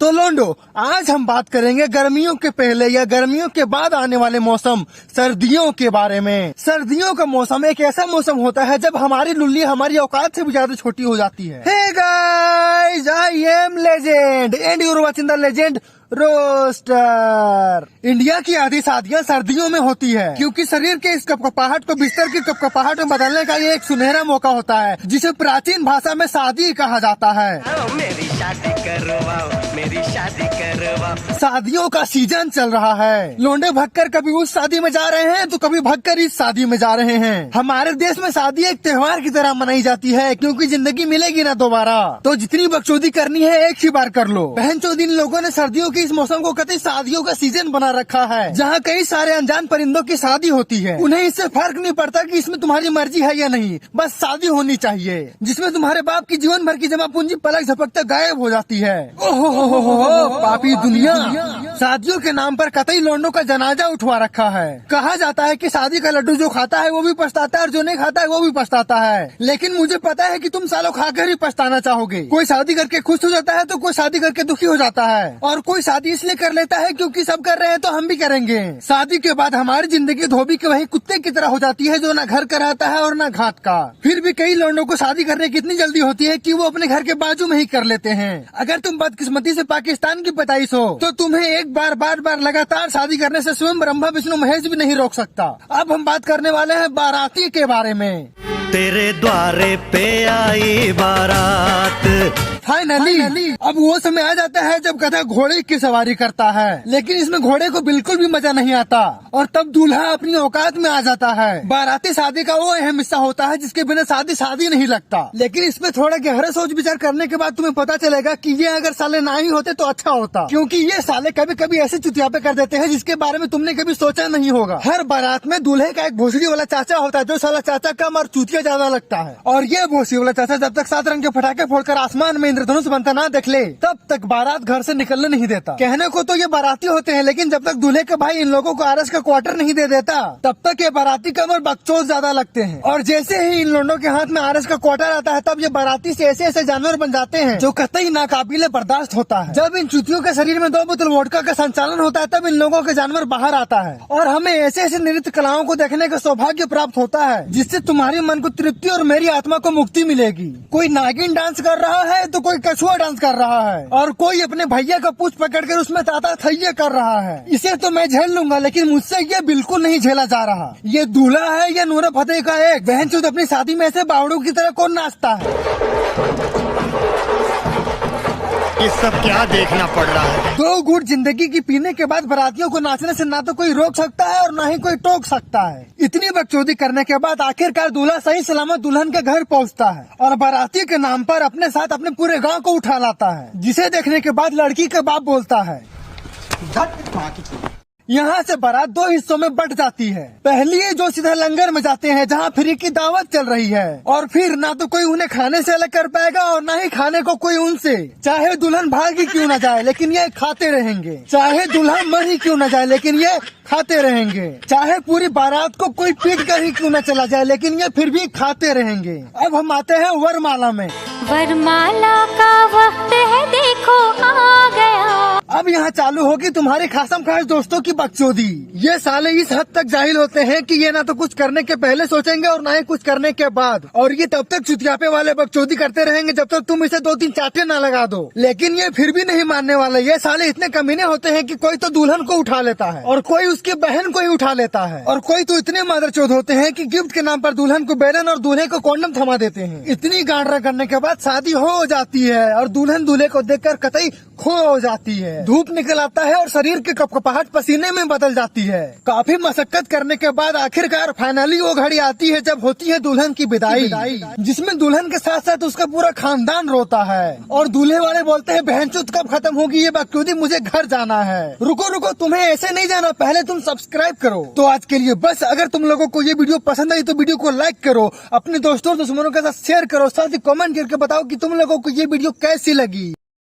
तो लोंडो, आज हम बात करेंगे गर्मियों के पहले या गर्मियों के बाद आने वाले मौसम सर्दियों के बारे में। सर्दियों का मौसम एक ऐसा मौसम होता है जब हमारी लुल्ली हमारी औकात से भी ज्यादा छोटी हो जाती है। Hey guys, I am legend and you are watching the legend roaster. India की आधी शादियां सर्दियों में होती है क्योंकि शरीर के इस कपकपाहट को बिस्तर की कपकपाहट में बदलने का ये एक सुनहरा मौका होता है जिसे प्राचीन भाषा में शादी कहा जाता है। मेरी शादी करवाओ, मेरी शादी करवाओ। शादियों का सीजन चल रहा है। लोंडे भगकर कभी उस शादी में जा रहे हैं तो कभी भगकर इस शादी में जा रहे हैं। हमारे देश में शादी एक त्योहार की तरह मनाई जाती है क्योंकि जिंदगी मिलेगी ना दोबारा, तो जितनी बकचोदी करनी है एक ही बार कर लो। बहनचोद, इन लोगों ने सर्दियों के इस मौसम को कतई शादियों का सीजन बना रखा है जहाँ कई सारे अनजान परिंदों की शादी होती है। उन्हें इससे फर्क नहीं पड़ता कि इसमें तुम्हारी मर्जी है या नहीं, बस शादी होनी चाहिए जिसमें तुम्हारे बाप की जीवन भर की जमा पूंजी पलक झपकते गायब हो जाती है। ओहो पापी दुनिया, शादियों के नाम पर कतई लोंडों का जनाजा उठवा रखा है। कहा जाता है कि शादी का लड्डू जो खाता है वो भी पछताता है और जो नहीं खाता है वो भी पछताता है, लेकिन मुझे पता है कि तुम सालों खाकर ही पछताना चाहोगे। कोई शादी करके खुश हो जाता है तो कोई शादी करके दुखी हो जाता है, और कोई शादी इसलिए कर लेता है क्योंकि सब कर रहे हैं तो हम भी करेंगे। शादी के बाद हमारी जिंदगी धोबी के वही कुत्ते की तरह हो जाती है जो ना घर का रहता है और ना घाट का। फिर भी कई लोगों को शादी करने की इतनी जल्दी होती है कि वो अपने घर के बाजू में ही कर लेते हैं। अगर तुम बदकिस्मती से पाकिस्तान की पैदाइश हो तो तुम्हें एक बार बार लगातार शादी करने से स्वयं ब्रह्मा विष्णु महेश भी नहीं रोक सकता। अब हम बात करने वाले हैं बाराती के बारे में। तेरे द्वारे पे आई बारात। फाइनली अब वो समय आ जाता है जब गधा घोड़े की सवारी करता है, लेकिन इसमें घोड़े को बिल्कुल भी मजा नहीं आता और तब दूल्हा अपनी औकात में आ जाता है। बाराती शादी का वो अहम हिस्सा होता है जिसके बिना शादी नहीं लगता। लेकिन इसमें थोड़ा गहरा सोच विचार करने के बाद तुम्हें पता चलेगा कि ये अगर साले ना ही होते तो अच्छा होता, क्योंकि ये साले कभी कभी ऐसे चुतियापे कर देते हैं जिसके बारे में तुमने कभी सोचा नहीं होगा। हर बारात में दूल्हे का एक भोसड़ी वाला चाचा होता है जो साला चाचा कम और चुतिया ज्यादा लगता है, और ये भोसड़ी वाला चाचा जब तक 7 रंग के पटाखे फोड़कर आसमान में इंद्रधनुष बनता ना देख ले तब तक बारात घर से निकलने नहीं देता। कहने को तो ये बाराती होते हैं, लेकिन जब तक दूल्हे का भाई इन लोगों को आरस का क्वार्टर नहीं दे देता तब तक ये बाराती कम और बकचोद ज्यादा लगते हैं। और जैसे ही इन लोगों के हाथ में आरस का क्वार्टर आता है तब ये बाराती से ऐसे ऐसे जानवर बन जाते हैं जो कतई नाकाबिले बर्दाश्त होता है। जब इन चुतियों के शरीर में 2 बोतल वोडका का संचालन होता है तब इन लोगों के जानवर बाहर आता है और हमें ऐसे ऐसे नृत्य कलाओं को देखने का सौभाग्य प्राप्त होता है जिससे तुम्हारे मन को तृप्ति और मेरी आत्मा को मुक्ति मिलेगी। कोई नागिन डांस कर रहा है तो कोई कछुआ डांस कर रहा है और कोई अपने भैया का पूछ पकड़कर उसमें ताता थैये कर रहा है। इसे तो मैं झेल लूंगा, लेकिन मुझसे ये बिल्कुल नहीं झेला जा रहा। ये दूल्हा है या नूरा फतेह का एक बहनचोद अपनी शादी में ऐसे बावड़ों की तरह कौन नाचता है। ये सब क्या देखना पड़ रहा है। 2 घूंट जिंदगी की पीने के बाद बारातियों को नाचने से ना तो कोई रोक सकता है और ना ही कोई टोक सकता है। इतनी बकचोदी करने के बाद आखिरकार दूल्हा सही सलामत दुल्हन के घर पहुंचता है और बाराती के नाम पर अपने साथ अपने पूरे गांव को उठा लाता है, जिसे देखने के बाद लड़की का बाप बोलता है। यहाँ से बारात 2 हिस्सों में बट जाती है। पहली जो सीधा लंगर में जाते हैं जहाँ फ्री की दावत चल रही है, और फिर ना तो कोई उन्हें खाने से अलग कर पाएगा और ना ही खाने को कोई उनसे। चाहे दुल्हन भागी क्यों न जाए लेकिन ये खाते रहेंगे, चाहे दुल्हा मर ही क्यों न जाए लेकिन ये खाते रहेंगे, चाहे पूरी बारात को कोई पीट कर ही क्यों न चला जाए लेकिन ये फिर भी खाते रहेंगे। अब हम आते हैं वरमाला में। वरमाला का वक्त है, देखो आ गया। अब यहाँ चालू होगी तुम्हारी खासम खास दोस्तों की बकचोदी। ये साले इस हद तक जाहिल होते हैं कि ये ना तो कुछ करने के पहले सोचेंगे और ना ही कुछ करने के बाद, और ये तब तक चुतियापे वाले बकचोदी करते रहेंगे जब तक तुम इसे 2-3 चाटे ना लगा दो। लेकिन ये फिर भी नहीं मानने वाले। ये साले इतने कमीने होते हैं कि कोई तो दुल्हन को उठा लेता है और कोई उसकी बहन को ही उठा लेता है, और कोई तो इतने मादरचोद होते हैं कि गिफ्ट के नाम पर दुल्हन को बेलन और दूल्हे को कॉन्डम थमा देते हैं। इतनी गांडरा करने के बाद शादी हो जाती है और दुल्हन दूल्हे को देखकर कतई खो हो जाती है। धूप निकल आता है और शरीर की कपकपाहट पसीने में बदल जाती है। काफी मशक्कत करने के बाद आखिरकार फाइनली वो घड़ी आती है जब होती है दुल्हन की विदाई, जिसमें दुल्हन के साथ साथ उसका पूरा खानदान रोता है और दूल्हे वाले बोलते हैं बहनचोद कब खत्म होगी ये बकचोदी, मुझे घर जाना है। रुको तुम्हें ऐसे नहीं जाना, पहले तुम सब्सक्राइब करो। तो आज के लिए बस। अगर तुम लोगों को ये वीडियो पसंद आई तो वीडियो को लाइक करो, अपने दोस्तों और दुश्मनों के साथ शेयर करो, साथ ही कमेंट करके बताओ कि तुम लोगों को ये वीडियो कैसी लगी।